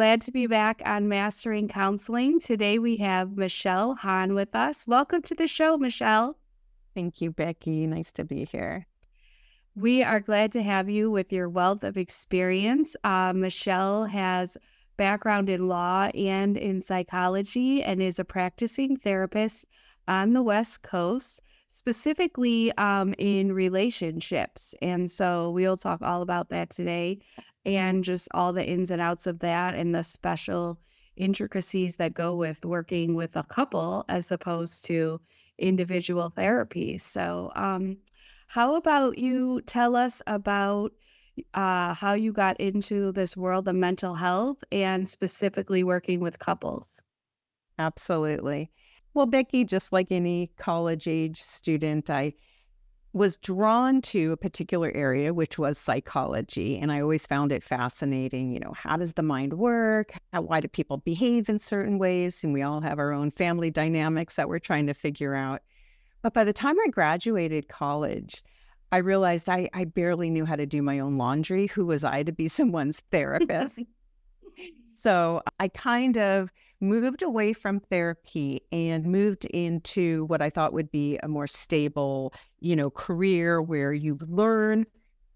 glad to be back on Mastering Counseling. Today we have Michele Hahn with us. Welcome to the show, Michele. Thank you, Becky. Nice to be here. We are glad to have you with your wealth of experience. Michele has background in law and in psychology and is a practicing therapist on the West Coast, specifically in relationships. And so we'll talk all about that today and just all the ins and outs of that and the special intricacies that go with working with a couple as opposed to individual therapy. So, how about you tell us about how you got into this world of mental health and specifically working with couples? Absolutely. Well, Becky, just like any college age student, I was drawn to a particular area, which was psychology. And I always found it fascinating. How does the mind work? Why do people behave in certain ways? And we all have our own family dynamics that we're trying to figure out. But by the time I graduated college, I realized I barely knew how to do my own laundry. Who was I to be someone's therapist? So I kind of moved away from therapy and moved into what I thought would be a more stable, career where you learn.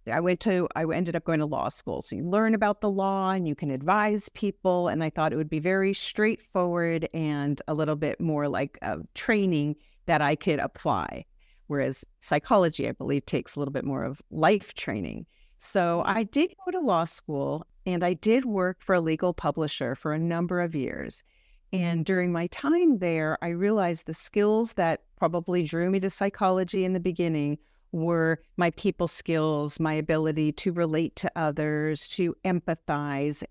I ended up going to law school. So you learn about the law and you can advise people. And I thought it would be very straightforward and a little bit more like training that I could apply. Whereas psychology, I believe, takes a little bit more of life training. So I did go to law school and I did work for a legal publisher for a number of years. And during my time there, I realized the skills that probably drew me to psychology in the beginning were my people skills, my ability to relate to others, to empathize.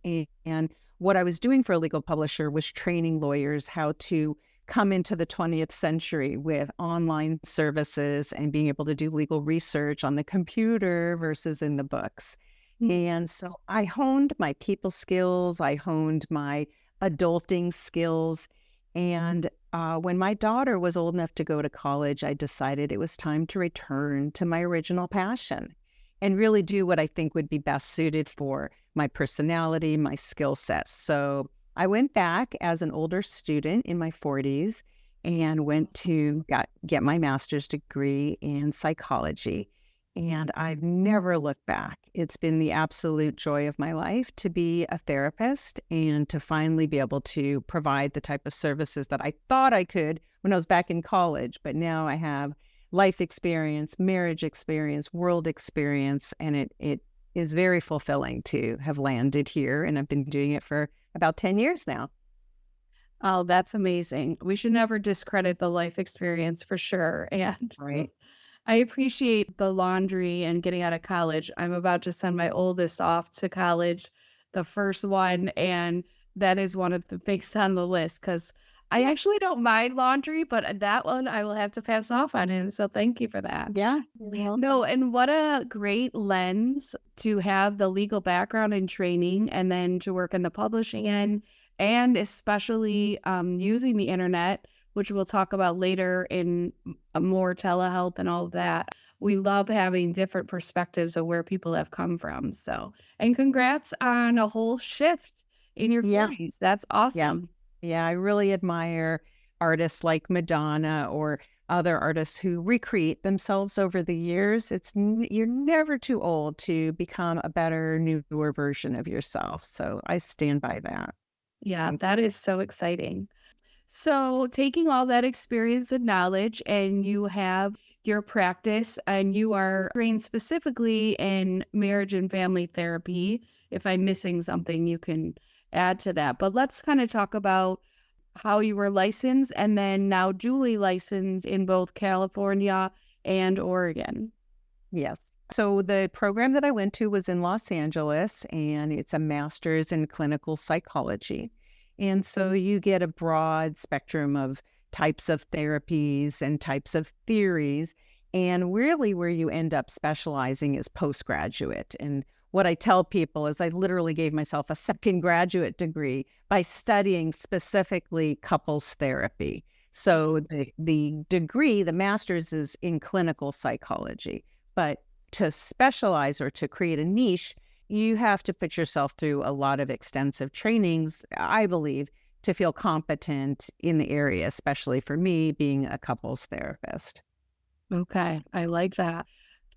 And what I was doing for a legal publisher was training lawyers how to come into the 20th century with online services and being able to do legal research on the computer versus in the books. And so I honed my people skills, I honed my adulting skills. And when my daughter was old enough to go to college, I decided it was time to return to my original passion and really do what I think would be best suited for my personality, my skill sets. So I went back as an older student in my 40s and went to get my master's degree in psychology. And I've never looked back. It's been the absolute joy of my life to be a therapist and to finally be able to provide the type of services that I thought I could when I was back in college. But now I have life experience, marriage experience, world experience, and it is very fulfilling to have landed here. And I've been doing it for about 10 years now. Oh, that's amazing. We should never discredit the life experience for sure. And Right. I appreciate the laundry and getting out of college. I'm about to send my oldest off to college, the first one, and that is one of the things on the list because I actually don't mind laundry, but that one I will have to pass off on him. So thank you for that. Yeah. Well, No, and what a great lens to have the legal background and training and then to work in the publishing end and especially using the internet, which we'll talk about later in more telehealth and all of that. We love having different perspectives of where people have come from. So, and congrats on a whole shift in your yeah. 40s. That's Yeah. awesome. Yeah. I really admire artists like Madonna or other artists who recreate themselves over the years. You're never too old to become a better, newer version of yourself. So I stand by that. Yeah, that is so exciting. So, taking all that experience and knowledge, and you have your practice, and you are trained specifically in marriage and family therapy. If I'm missing something, you can add to that. But let's kind of talk about how you were licensed and then now duly licensed in both California and Oregon. Yes. So the program that I went to was in Los Angeles, and it's a master's in clinical psychology. And so you get a broad spectrum of types of therapies and types of theories. And really where you end up specializing is postgraduate. And what I tell people is I literally gave myself a second graduate degree by studying specifically couples therapy. So the degree, the master's, is in clinical psychology. But to specialize or to create a niche, you have to put yourself through a lot of extensive trainings, I believe, to feel competent in the area, especially for me being a couples therapist. Okay, I like that.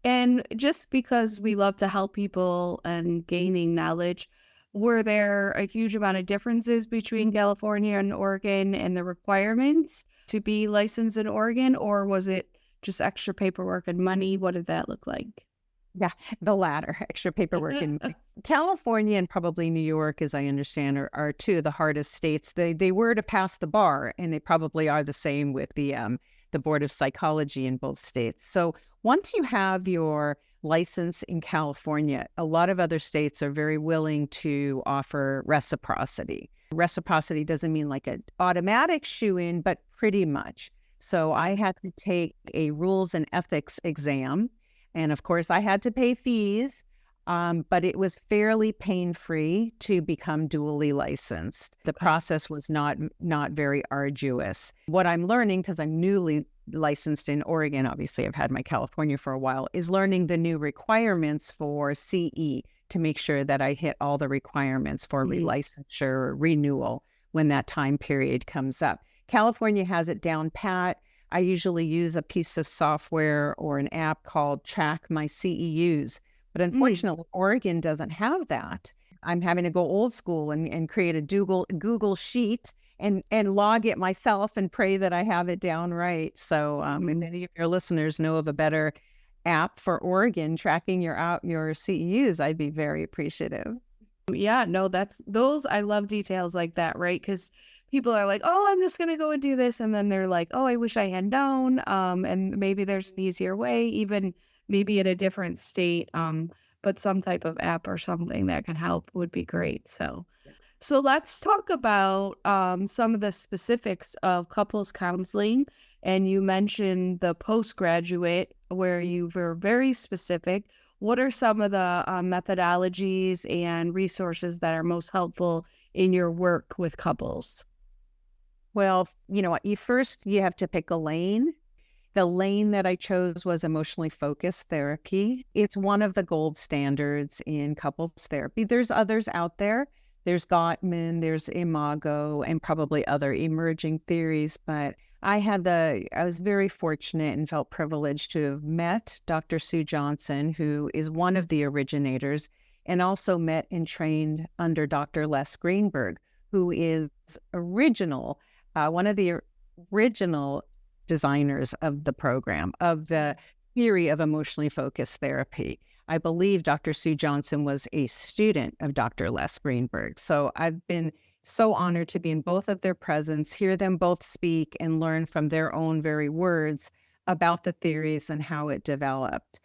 And just because we love to help people and gaining knowledge, were there a huge amount of differences between California and Oregon and the requirements to be licensed in Oregon, or was it just extra paperwork and money? What did that look like? Yeah, the latter, extra paperwork. In California and probably New York, as I understand, are two of the hardest states. They were to pass the bar, and they probably are the same with the Board of Psychology in both states. So once you have your license in California, a lot of other states are very willing to offer reciprocity. Reciprocity doesn't mean like an automatic shoe-in, but pretty much. So I had to take a rules and ethics exam, and of course, I had to pay fees, but it was fairly pain-free to become dually licensed. The process was not very arduous. What I'm learning, because I'm newly licensed in Oregon, obviously I've had my California for a while, is learning the new requirements for CE to make sure that I hit all the requirements for relicensure or renewal when that time period comes up. California has it down pat. I usually use a piece of software or an app called Track My CEUs. But unfortunately, Oregon doesn't have that. I'm having to go old school and create a Google sheet and log it myself and pray that I have it down right. So if any of your listeners know of a better app for Oregon tracking your CEUs, I'd be very appreciative. Yeah, no, that's those I love details like that, right? Because people are like, "Oh, I'm just gonna go and do this," and then they're like, "Oh, I wish I had known." And maybe there's an easier way, even maybe in a different state. But some type of app or something that can help would be great. So let's talk about some of the specifics of couples counseling. And you mentioned the postgraduate where you were very specific. What are some of the methodologies and resources that are most helpful in your work with couples? Well, you know what? You have to pick a lane. The lane that I chose was emotionally focused therapy. It's one of the gold standards in couples therapy. There's others out there. There's Gottman, there's Imago, and probably other emerging theories. But I was very fortunate and felt privileged to have met Dr. Sue Johnson, who is one of the originators, and also met and trained under Dr. Les Greenberg, who is one of the original designers of the program, of the theory of emotionally focused therapy. I believe Dr. Sue Johnson was a student of Dr. Les Greenberg. So I've been so honored to be in both of their presence, hear them both speak, and learn from their own very words about the theories and how it developed.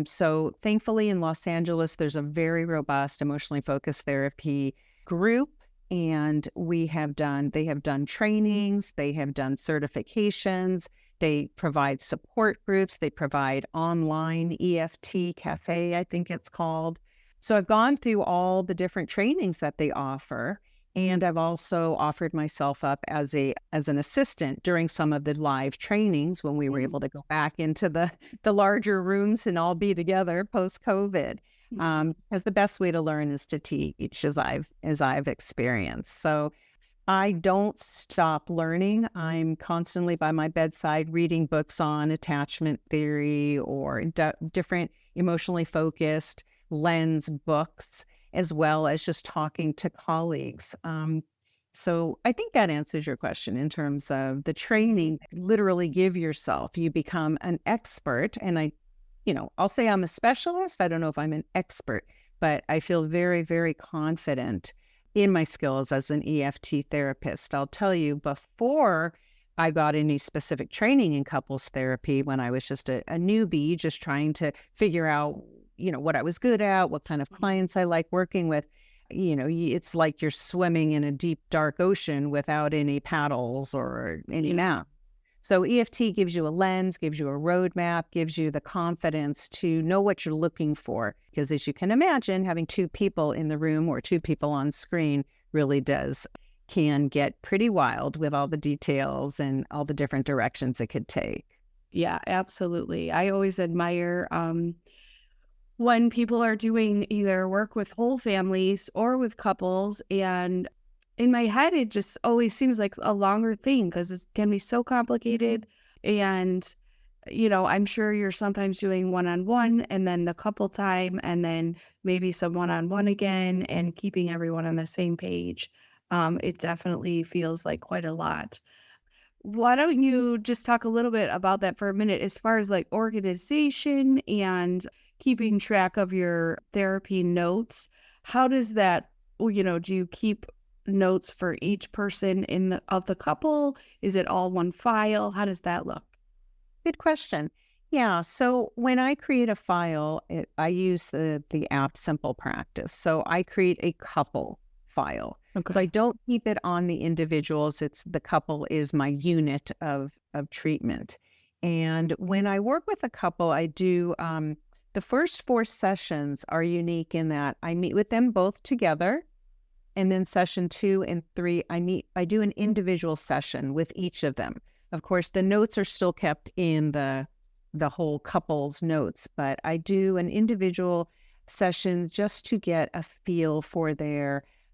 So thankfully in Los Angeles, there's a very robust emotionally focused therapy group. And they have done trainings, they have done certifications, they provide support groups, they provide online EFT cafe, I think it's called. So I've gone through all the different trainings that they offer. And I've also offered myself up as an assistant during some of the live trainings when we were able to go back into the larger rooms and all be together post-COVID. Because the best way to learn is to teach, as I've experienced. So I don't stop learning. I'm constantly by my bedside reading books on attachment theory or different emotionally focused lens books, as well as just talking to colleagues. So I think that answers your question in terms of the training. Literally give yourself, you become an expert. And I'll say I'm a specialist. I don't know if I'm an expert, but I feel very, very confident in my skills as an EFT therapist. I'll tell you, before I got any specific training in couples therapy, when I was just a newbie, just trying to figure out, what I was good at, what kind of clients I like working with, it's like you're swimming in a deep, dark ocean without any paddles or any maps. So EFT gives you a lens, gives you a roadmap, gives you the confidence to know what you're looking for. Because as you can imagine, having two people in the room or two people on screen really can get pretty wild with all the details and all the different directions it could take. Yeah, absolutely. I always admire when people are doing either work with whole families or with couples. And in my head, it just always seems like a longer thing because it can be so complicated. And, I'm sure you're sometimes doing one on one and then the couple time and then maybe some one on one again and keeping everyone on the same page. It definitely feels like quite a lot. Why don't you just talk a little bit about that for a minute as far as like organization and keeping track of your therapy notes? How does that, do you keep notes for each person of the couple? Is it all one file? How does that look? Good question. Yeah. So when I create a file, I use the app Simple Practice. So I create a couple file. So I Okay. don't keep it on the individuals. It's the couple is my unit of treatment. And when I work with a couple, I do the first 4 sessions are unique in that I meet with them both together. And then session 2 and 3, I do an individual session with each of them. Of course, the notes are still kept in the whole couple's notes, but I do an individual session just to get a feel for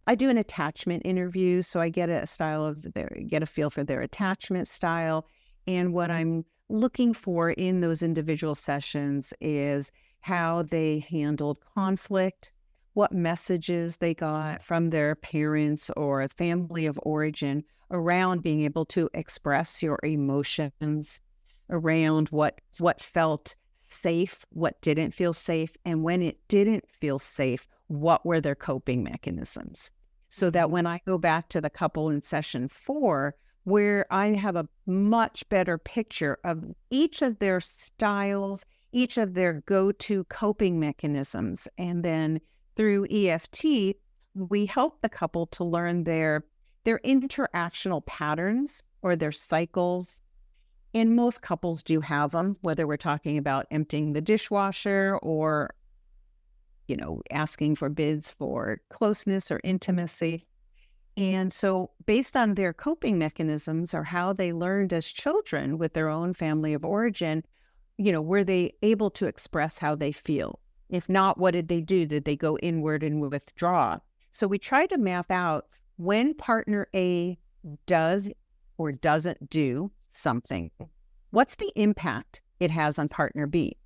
I do an attachment interview, so I get get a feel for their attachment style. And what I'm looking for in those individual sessions is how they handled conflict, what messages they got from their parents or family of origin around being able to express your emotions, around what felt safe, what didn't feel safe, and when it didn't feel safe, what were their coping mechanisms. So that Mhm. when I go back to the couple in session 4, where I have a much better picture of each of their styles, each of their go-to coping mechanisms, and then through EFT, we help the couple to learn their interactional patterns or their cycles. And most couples do have them, whether we're talking about emptying the dishwasher or, asking for bids for closeness or intimacy. And so, based on their coping mechanisms or how they learned as children with their own family of origin, were they able to express how they feel? If not, what did they do? Did they go inward and withdraw? So we try to map out when partner A does or doesn't do something, what's the impact it has on partner B?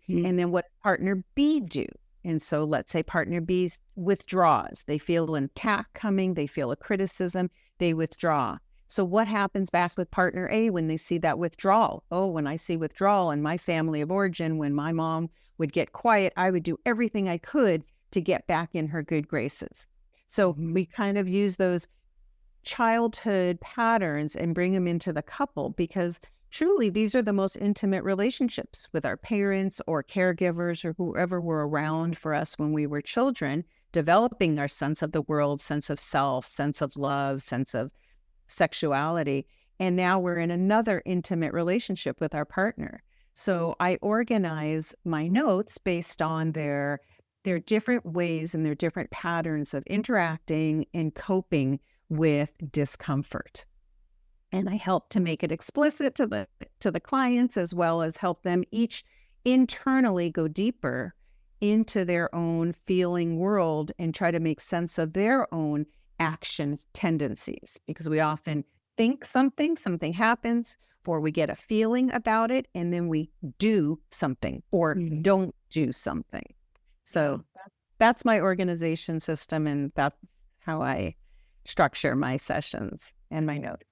Mhm. And then what does partner B do? And so let's say partner B withdraws. They feel an attack coming, they feel a criticism, they withdraw. So what happens back with partner A when they see that withdrawal? Oh, when I see withdrawal in my family of origin, when my mom would get quiet, I would do everything I could to get back in her good graces. So Mhm. we kind of use those childhood patterns and bring them into the couple because truly these are the most intimate relationships with our parents or caregivers or whoever were around for us when we were children, developing our sense of the world, sense of self, sense of love, sense of sexuality. And now we're in another intimate relationship with our partner. So I organize my notes based on their different ways and their different patterns of interacting and coping with discomfort. And I help to make it explicit to the clients as well as help them each internally go deeper into their own feeling world and try to make sense of their own action tendencies because we often think something happens or we get a feeling about it and then we do something or Mhm. don't do something. Yeah. So that's my organization system, and that's how I structure my sessions and my notes.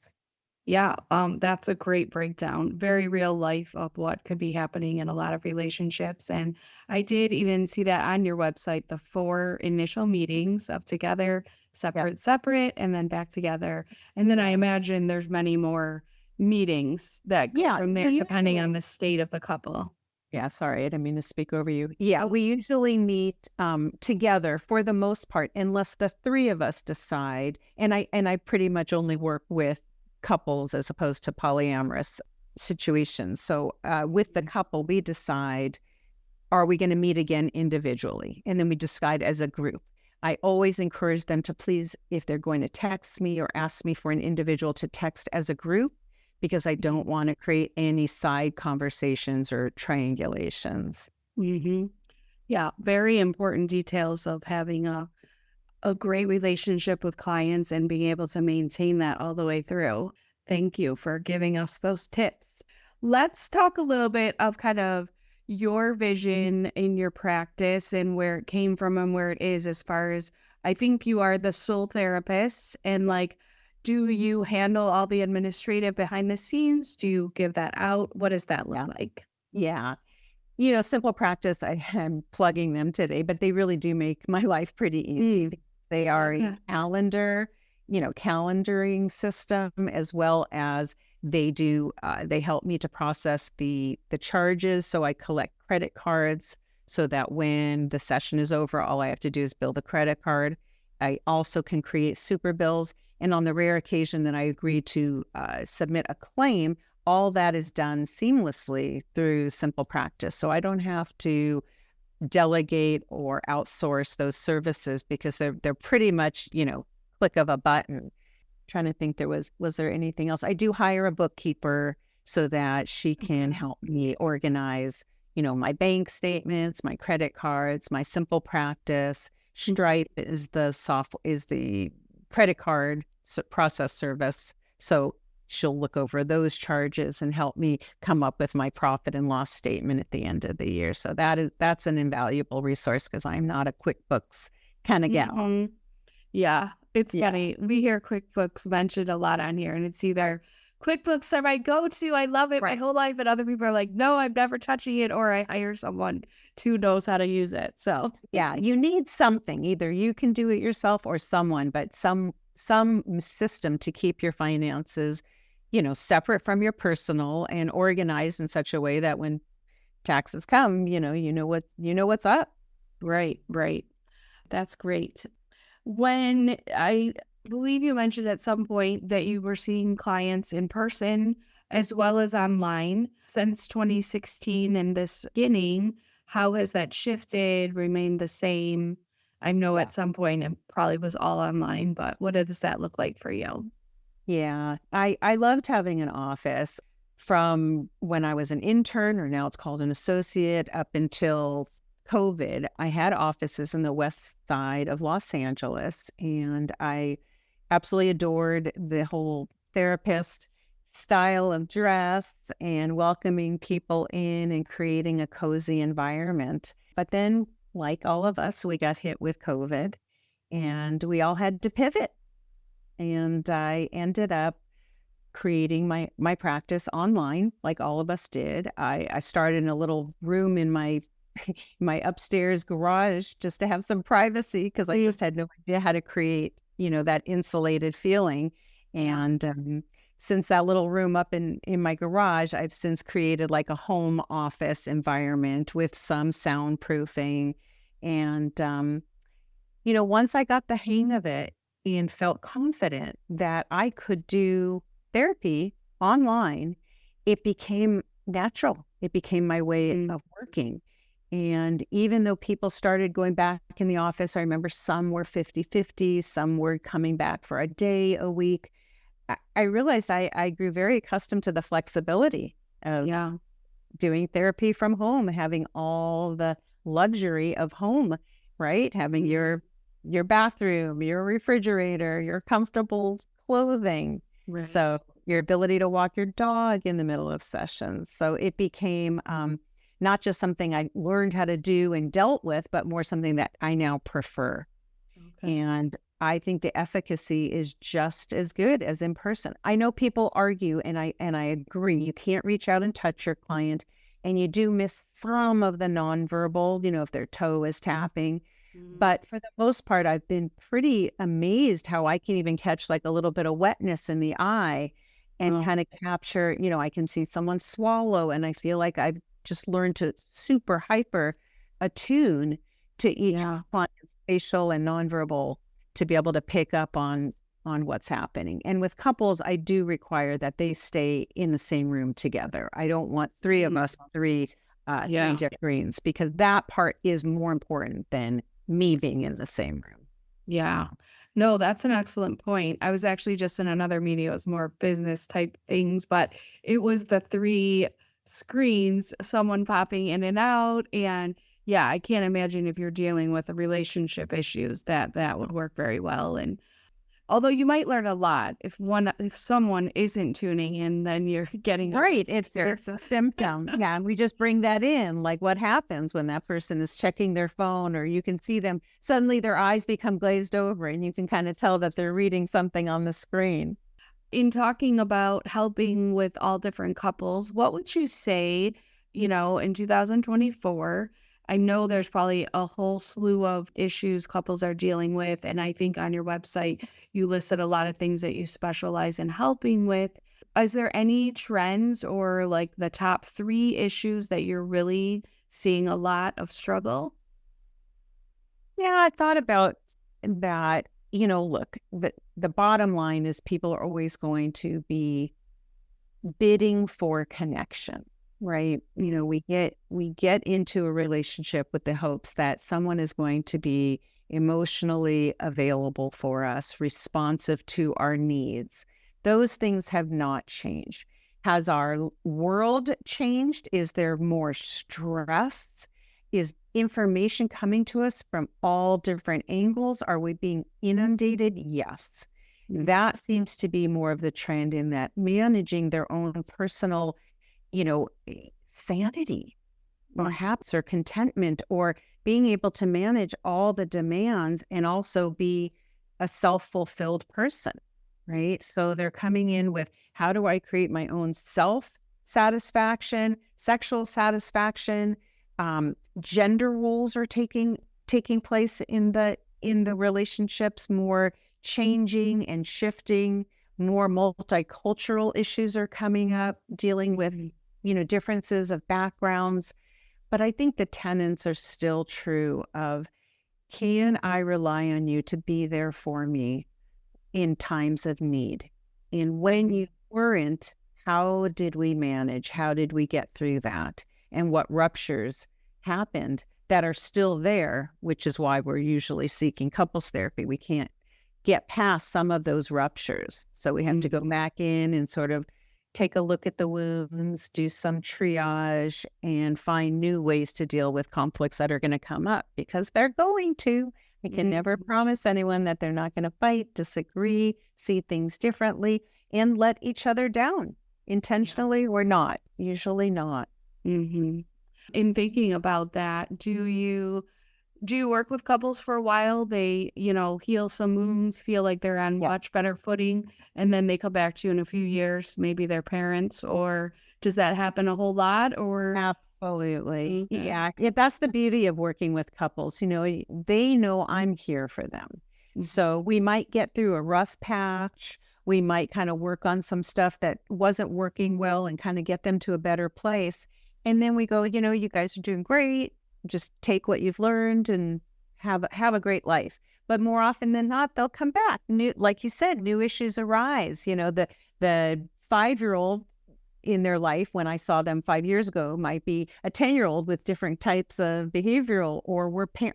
Yeah, that's a great breakdown. Very real life of what could be happening in a lot of relationships. And I did even see that on your website, the 4 initial meetings of together, Yeah. separate, and then back together. And then I imagine there's many more meetings that go Yeah, from there we depending on usually the state of the couple. Yeah, sorry, I didn't mean to speak over you. Yeah, Oh, we usually meet together for the most part, unless the three of us decide. And I pretty much only work with couples as opposed to polyamorous situations. So with the mhm. couple, we decide, are we going to meet again individually? And then we decide as a group. I always encourage them to please, if they're going to text me or ask me for an individual to text as a group, because I don't want to create any side conversations or triangulations. Mhm. Yeah, very important details of having a great relationship with clients and being able to maintain that all the way through. Thank you for giving us those tips. Let's talk a little bit of kind of your vision in your practice and where it came from and where it is as far as I think you are the sole therapist and like do you handle all the administrative behind the scenes? Do you give that out? What does that look Yeah. like? Yeah. Simple practice, I am plugging them today, but they really do make my life pretty easy. Mm, Because they are a okay. calendaring system, as well as they help me to process the charges. So I collect credit cards so that when the session is over, all I have to do is bill the credit card. I also can create super bills. And on the rare occasion that I agree to submit a claim, all that is done seamlessly through simple practice. So I don't have to delegate or outsource those services because they're pretty much, click of a button. Trying to think was there anything else? I do hire a bookkeeper so that she can Okay. help me organize, my bank statements, my credit cards, my simple practice. Stripe is the credit card process service. So she'll look over those charges and help me come up with my profit and loss statement at the end of the year. So that's an invaluable resource because I'm not a QuickBooks kind of gal. Mhm. Yeah, it's Yeah. funny. We hear QuickBooks mentioned a lot on here, and it's either QuickBooks are my go-to, I love it my Right. whole life, and other people are like, no, I'm never touching it, or I hire someone who knows how to use it. So, Yeah, you need something. Either you can do it yourself or someone, but some system to keep your finances, separate from your personal and organized in such a way that when taxes come, what's up. right, right. That's great. When I believe you mentioned at some point that you were seeing clients in person as well as online since 2016 and this beginning, how has that shifted, remained the same? I know Yeah. at some point it probably was all online, but what does that look like for you? Yeah. I loved having an office from when I was an intern, or now it's called an associate, up until COVID. I had offices in the west side of Los Angeles, and I absolutely adored the whole therapist style of dress and welcoming people in and creating a cozy environment. But then, like all of us, we got hit with COVID and we all had to pivot. And I ended up creating my practice online, like all of us did. I started in a little room in my my upstairs garage just to have some privacy because I Mm, just had no idea how to create, that insulated feeling. yeah. And since that little room up in my garage, I've since created like a home office environment with some soundproofing. And once I got the hang of it and felt confident that I could do therapy online, it became natural. It became my way Mm, of working. And even though people started going back in the office, I remember some were 50-50, some were coming back for a day a week. I realized I grew very accustomed to the flexibility of yeah. doing therapy from home, having all the luxury of home, right? Having Mhm. your bathroom, your refrigerator, your comfortable clothing. Right. So your ability to walk your dog in the middle of sessions. So it became not just something I learned how to do and dealt with, but more something that I now prefer. Okay. And I think the efficacy is just as good as in person. I know people argue, and I agree. You can't reach out and touch your client, and you do miss some of the nonverbal, if their toe is tapping. Mm, But for the most part, I've been pretty amazed how I can even catch like a little bit of wetness in the eye and oh, kind of capture, I can see someone swallow, and I feel like I've just learned to super hyper attune to each yeah. client's facial and nonverbal to be able to pick up on what's happening. And with couples, I do require that they stay in the same room together. I don't want three of Mm, us, three yeah. different greens, because that part is more important than me being in the same room. Yeah. No, that's an excellent point. I was actually just in another meeting. It was more business type things, but it was the three screens, someone popping in and out. And Yeah, I can't imagine if you're dealing with relationship issues that that would work very well. And although you might learn a lot if someone isn't tuning in, then you're getting a Right. picture. It's a symptom. Yeah. And we just bring that in. Like what happens when that person is checking their phone, or you can see them suddenly their eyes become glazed over and you can kind of tell that they're reading something on the screen. In talking about helping with all different couples, what would you say, in 2024? I know there's probably a whole slew of issues couples are dealing with. And I think on your website, you listed a lot of things that you specialize in helping with. Is there any trends or like the top three issues that you're really seeing a lot of struggle? Yeah, I thought about that. Look, the bottom line is people are always going to be bidding for connection, right? We get into a relationship with the hopes that someone is going to be emotionally available for us, responsive to our needs. Those things have not changed. Has our world changed? Is there more stress? Is information coming to us from all different angles? Are we being inundated? Yes. That seems to be more of the trend, in that managing their own personal, sanity, Mm, perhaps, or contentment, or being able to manage all the demands and also be a self-fulfilled person, right? So they're coming in with, how do I create my own self satisfaction, sexual satisfaction? Gender roles are taking place in the relationships, more changing and shifting. More multicultural issues are coming up, dealing with mhm. differences of backgrounds. But I think the tenets are still true of, can I rely on you to be there for me in times of need? And when you weren't, how did we manage? How did we get through that? And what ruptures happened that are still there, which is why we're usually seeking couples therapy. We can't get past some of those ruptures. So we have to go Mhm. back in and sort of take a look at the wounds, do some triage, and find new ways to deal with conflicts that are going to come up, because they're going to. I can never Mhm. promise anyone that they're not going to fight, disagree, see things differently, and let each other down, Yeah. intentionally or not. Usually not. Mhm. In thinking about that, do you work with couples for a while? They, heal some wounds, feel like they're on Yeah. much better footing, and then they come back to you in a few years, maybe their parents, or does that happen a whole lot? Or Absolutely. okay. Yeah. That's the beauty of working with couples. They know I'm here for them. Mhm. So we might get through a rough patch. We might kind of work on some stuff that wasn't working well and kind of get them to a better place. And then we go, you guys are doing great. Just take what you've learned and have a great life. But more often than not, they'll come back. New, like you said, new issues arise. The 5-year-old in their life when I saw them 5 years ago might be a 10-year-old with different types of behavioral, or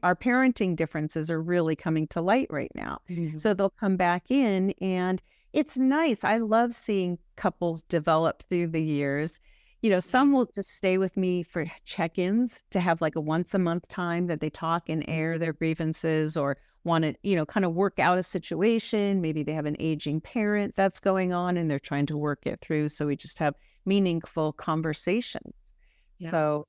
our parenting differences are really coming to light right now. Mhm. So they'll come back in, and it's nice. I love seeing couples develop through the years. Some will just stay with me for check-ins, to have like a once a month time that they talk and air their grievances, or want to, kind of work out a situation. Maybe they have an aging parent that's going on and they're trying to work it through. So we just have meaningful conversations. Yeah. So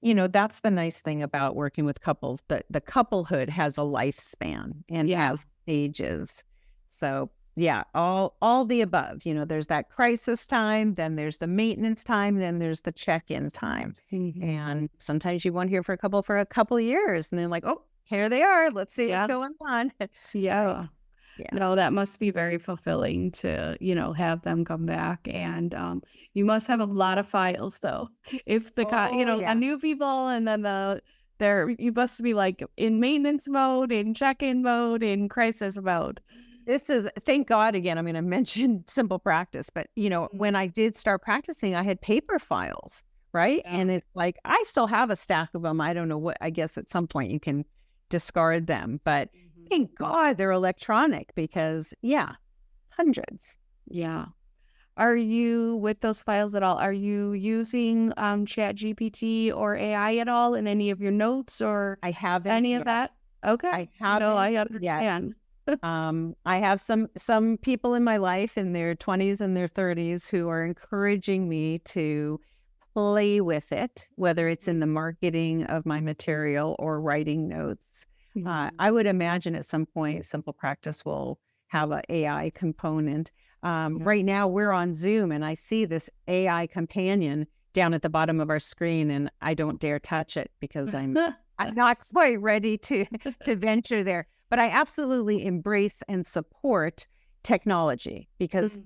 that's the nice thing about working with couples. The couplehood has a lifespan and Yeah. has stages. So yeah, all the above. There's that crisis time, then there's the maintenance time, then there's the check-in time. Mhm. And sometimes you won't hear for a couple of years, and then like, oh, here they are. Let's see what's Yeah. going on. Right. Yeah. Yeah. No, that must be very fulfilling to, have them come back. And you must have a lot of files though. If Oh a yeah. new people and then you must be like in maintenance mode, in check-in mode, in crisis mode. This is, thank God, again, I mean, I mentioned simple practice, but Mhm. when I did start practicing, I had paper files, right? Yeah. And it's like, I still have a stack of them. I don't know what, I guess at some point you can discard them, but Mhm. thank God they're electronic, because yeah, hundreds. Yeah. Are you, with those files at all, are you using Chat GPT or AI at all in any of your notes or I haven't any of yet. that? Okay. I No, haven't I yet. understand. I have some people in my life in their 20s and their 30s who are encouraging me to play with it, whether it's in the marketing of my material or writing notes. Mhm. I would imagine at some point, Simple Practice will have an AI component. Yeah. Right now, we're on Zoom, and I see this AI companion down at the bottom of our screen, and I don't dare touch it because I'm not quite ready to venture there. But I absolutely embrace and support technology because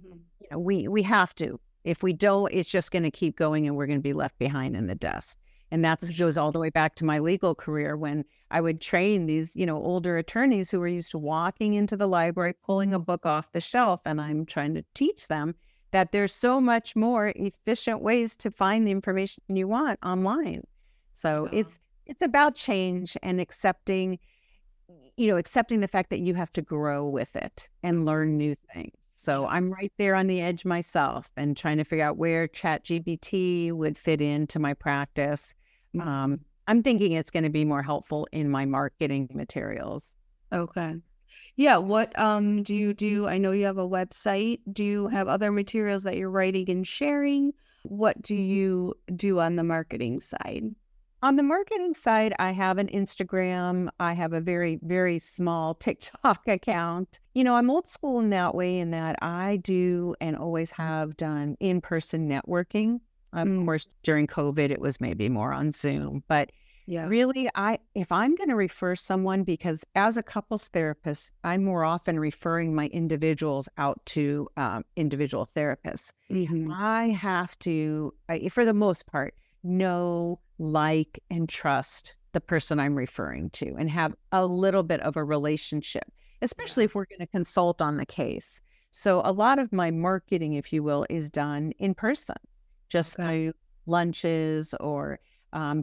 Mhm. we have to. If we don't, it's just going to keep going and we're going to be left behind in the dust. And that For goes sure. all the way back to my legal career when I would train these, older attorneys who were used to walking into the library, pulling a book off the shelf. And I'm trying to teach them that there's so much more efficient ways to find the information you want online. So Yeah. it's about change and accepting the fact that you have to grow with it and learn new things. So Yeah. I'm right there on the edge myself and trying to figure out where ChatGPT would fit into my practice. Mhm. I'm thinking it's going to be more helpful in my marketing materials. Okay. Yeah, what do you do? I know you have a website. Do you have other materials that you're writing and sharing? What do you do on the marketing side? On the marketing side, I have an Instagram. I have a very, very small TikTok account. I'm old school in that way, in that I do and always have done in person networking. Of Mm, course, during COVID, it was maybe more on Zoom. But yeah. really, if I'm going to refer someone, because as a couples therapist, I'm more often referring my individuals out to individual therapists. Hmm. I have to, for the most part, know, like, and trust the person I'm referring to and have a little bit of a relationship, especially Yeah. if we're going to consult on the case. So a lot of my marketing, if you will, is done in person, just Okay. through lunches or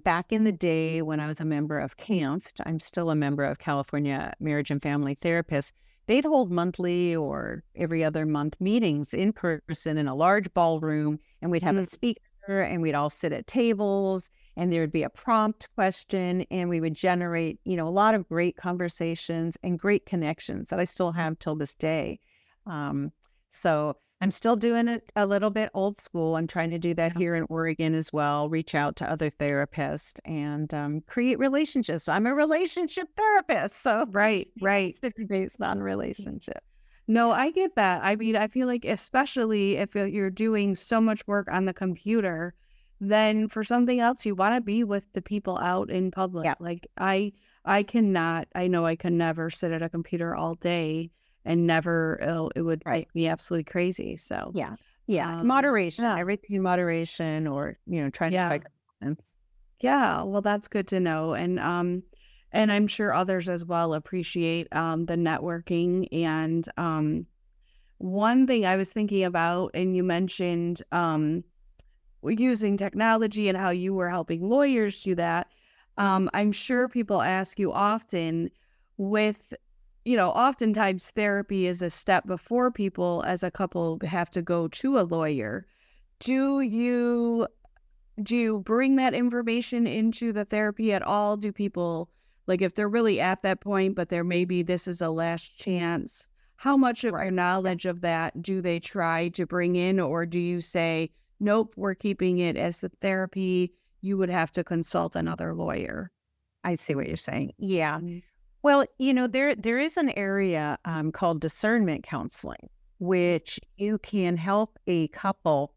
back in the day when I was a member of CAMF, I'm still a member of California Marriage and Family Therapists. They'd hold monthly or every other month meetings in person in a large ballroom, and we'd have a Mm, speaker and we'd all sit at tables and there would be a prompt question and we would generate, a lot of great conversations and great connections that I still have till this day. Um, so I'm still doing it a little bit old school. I'm trying to do that yeah. here in Oregon as well, reach out to other therapists and create relationships. I'm a relationship therapist, so Right, it right. has to be based on relationships. No, Yeah. I get that. I mean, I feel like especially if you're doing so much work on the computer, then for something else, you want to be with the people out in public. Yeah. Like I cannot, I know I can never sit at a computer all day and never, it would Right. make me absolutely crazy. So, Yeah. Yeah. Moderation, yeah, everything in moderation or, trying to yeah, strike a balance. yeah. Well, that's good to know. And I'm sure others as well appreciate, the networking and, one thing I was thinking about, and you mentioned using technology and how you were helping lawyers do that. I'm sure people ask you often with, oftentimes therapy is a step before people as a couple have to go to a lawyer. Do you do you bring that information into the therapy at all? Do people, like, if they're really at that point, but there maybe this is a last chance, how much of your Right. Yeah. knowledge of that do they try to bring in? Or do you say, nope, we're keeping it as the therapy? You would have to consult another lawyer. I see what you're saying. Yeah. Mm, Well, there is an area called discernment counseling, which you can help a couple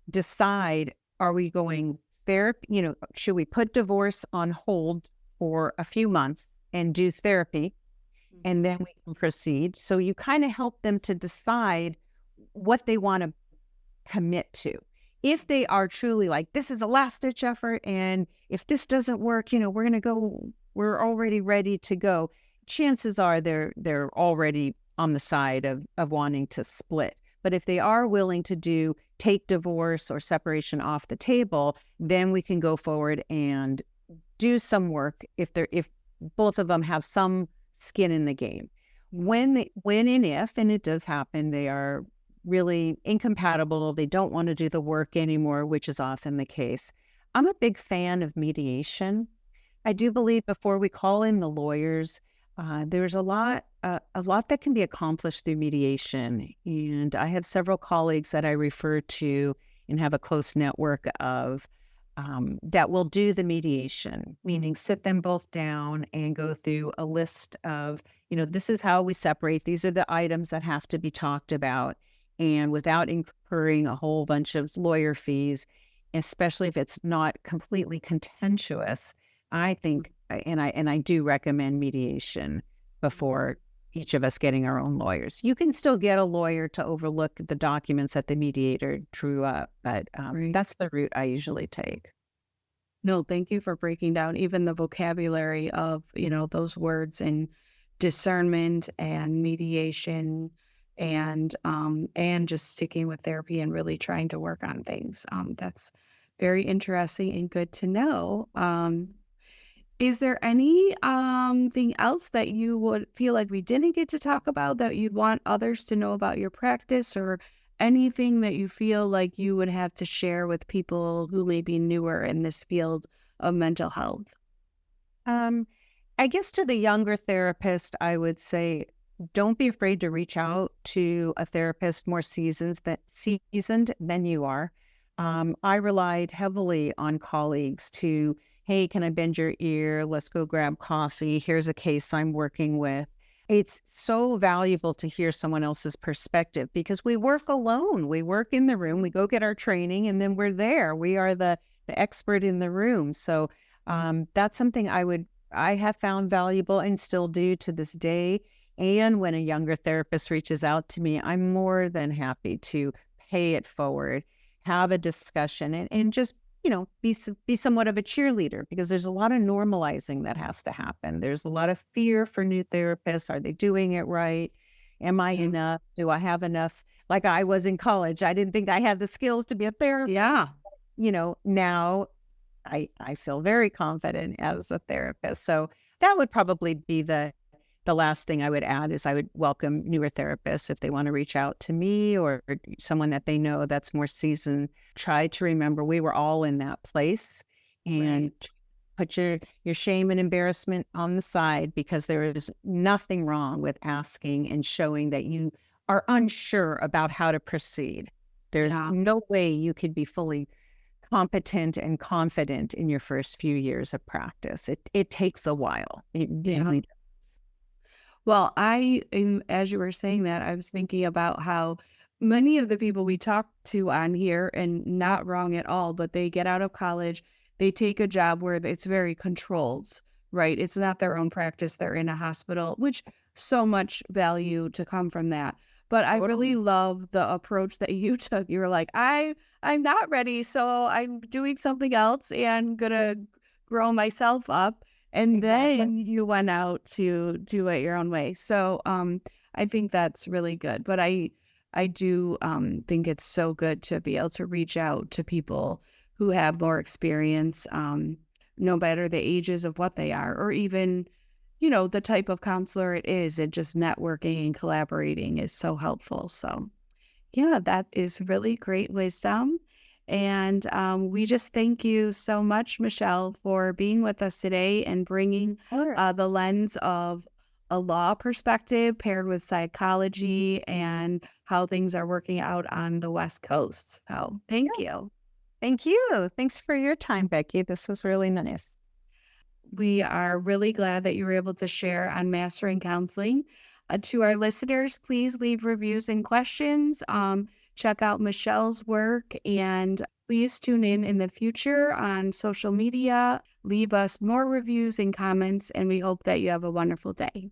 decide, are we going therapy, should we put divorce on hold for a few months and do therapy and mhm. then we can proceed. So you kind of help them to decide what they want to commit to. If they are truly like, this is a last ditch effort, and if this doesn't work, we're going to go, we're already ready to go. Chances are they're already on the side of wanting to split. But if they are willing to take divorce or separation off the table, then we can go forward and do some work if both of them have some skin in the game. Mhm. When and if, and it does happen, they are really incompatible. They don't want to do the work anymore, which is often the case. I'm a big fan of mediation. I do believe before we call in the lawyers, there's a lot that can be accomplished through mediation. And I have several colleagues that I refer to and have a close network of that will do the mediation, meaning sit them both down and go through a list of, this is how we separate. These are the items that have to be talked about. And without incurring a whole bunch of lawyer fees, especially if it's not completely contentious, I think, and I do recommend mediation before each of us getting our own lawyers. You can still get a lawyer to overlook the documents that the mediator drew up, but Right. that's the route I usually take. No, thank you for breaking down even the vocabulary of, those words and discernment and mediation and just sticking with therapy and really trying to work on things. That's very interesting and good to know. Is there any thing else that you would feel like we didn't get to talk about that you'd want others to know about your practice, or anything that you feel like you would have to share with people who may be newer in this field of mental health? Um, I guess to the younger therapist, I would say don't be afraid to reach out to a therapist more seasoned than you are. I relied heavily on colleagues to, hey, can I bend your ear? Let's go grab coffee. Here's a case I'm working with. It's so valuable to hear someone else's perspective because we work alone. We work in the room, we go get our training, and then we're there. We are the expert in the room. So that's something I have found valuable and still do to this day. And when a younger therapist reaches out to me, I'm more than happy to pay it forward, have a discussion, and just be somewhat of a cheerleader because there's a lot of normalizing that has to happen. There's a lot of fear for new therapists. Are they doing it right? Am I Yeah. enough? Do I have enough? Like I was in college, I didn't think I had the skills to be a Yeah. therapist. Now I feel very confident as a therapist. So that would probably be the last thing I would add is I would welcome newer therapists if they want to reach out to me or someone that they know that's more seasoned. Try to remember we were all in that place and Right. put your shame and embarrassment on the side because there is nothing wrong with asking and showing that you are unsure about how to proceed. There's Yeah. no way you could be fully competent and confident in your first few years of practice. It takes a while. It Yeah. really Well, as you were saying that, I was thinking about how many of the people we talk to on here, and not wrong at all, but they get out of college, they take a job where it's very controlled, right? It's not their own practice, they're in a hospital, which so much value to come from that. But I totally really love the approach that you took. You were like, I'm not ready, so I'm doing something else and gonna grow myself up. And exactly. then you went out to do it your own way. So, I think that's really good. But I do think it's so good to be able to reach out to people who have more experience, no matter the ages of what they are, or even, the type of counselor it is. And just networking and collaborating is so helpful. So, yeah, that is really great wisdom. And we just thank you so much, Michelle, for being with us today and bringing Sure. the lens of a law perspective paired with psychology and how things are working out on the West Coast. So thank Yeah. you. Thank you. Thanks for your time, Becky. This was really nice. We are really glad that you were able to share on mastering counseling. To our listeners, please leave reviews and questions. Check out Michelle's work and please tune in the future on social media. Leave us more reviews and comments, and we hope that you have a wonderful day.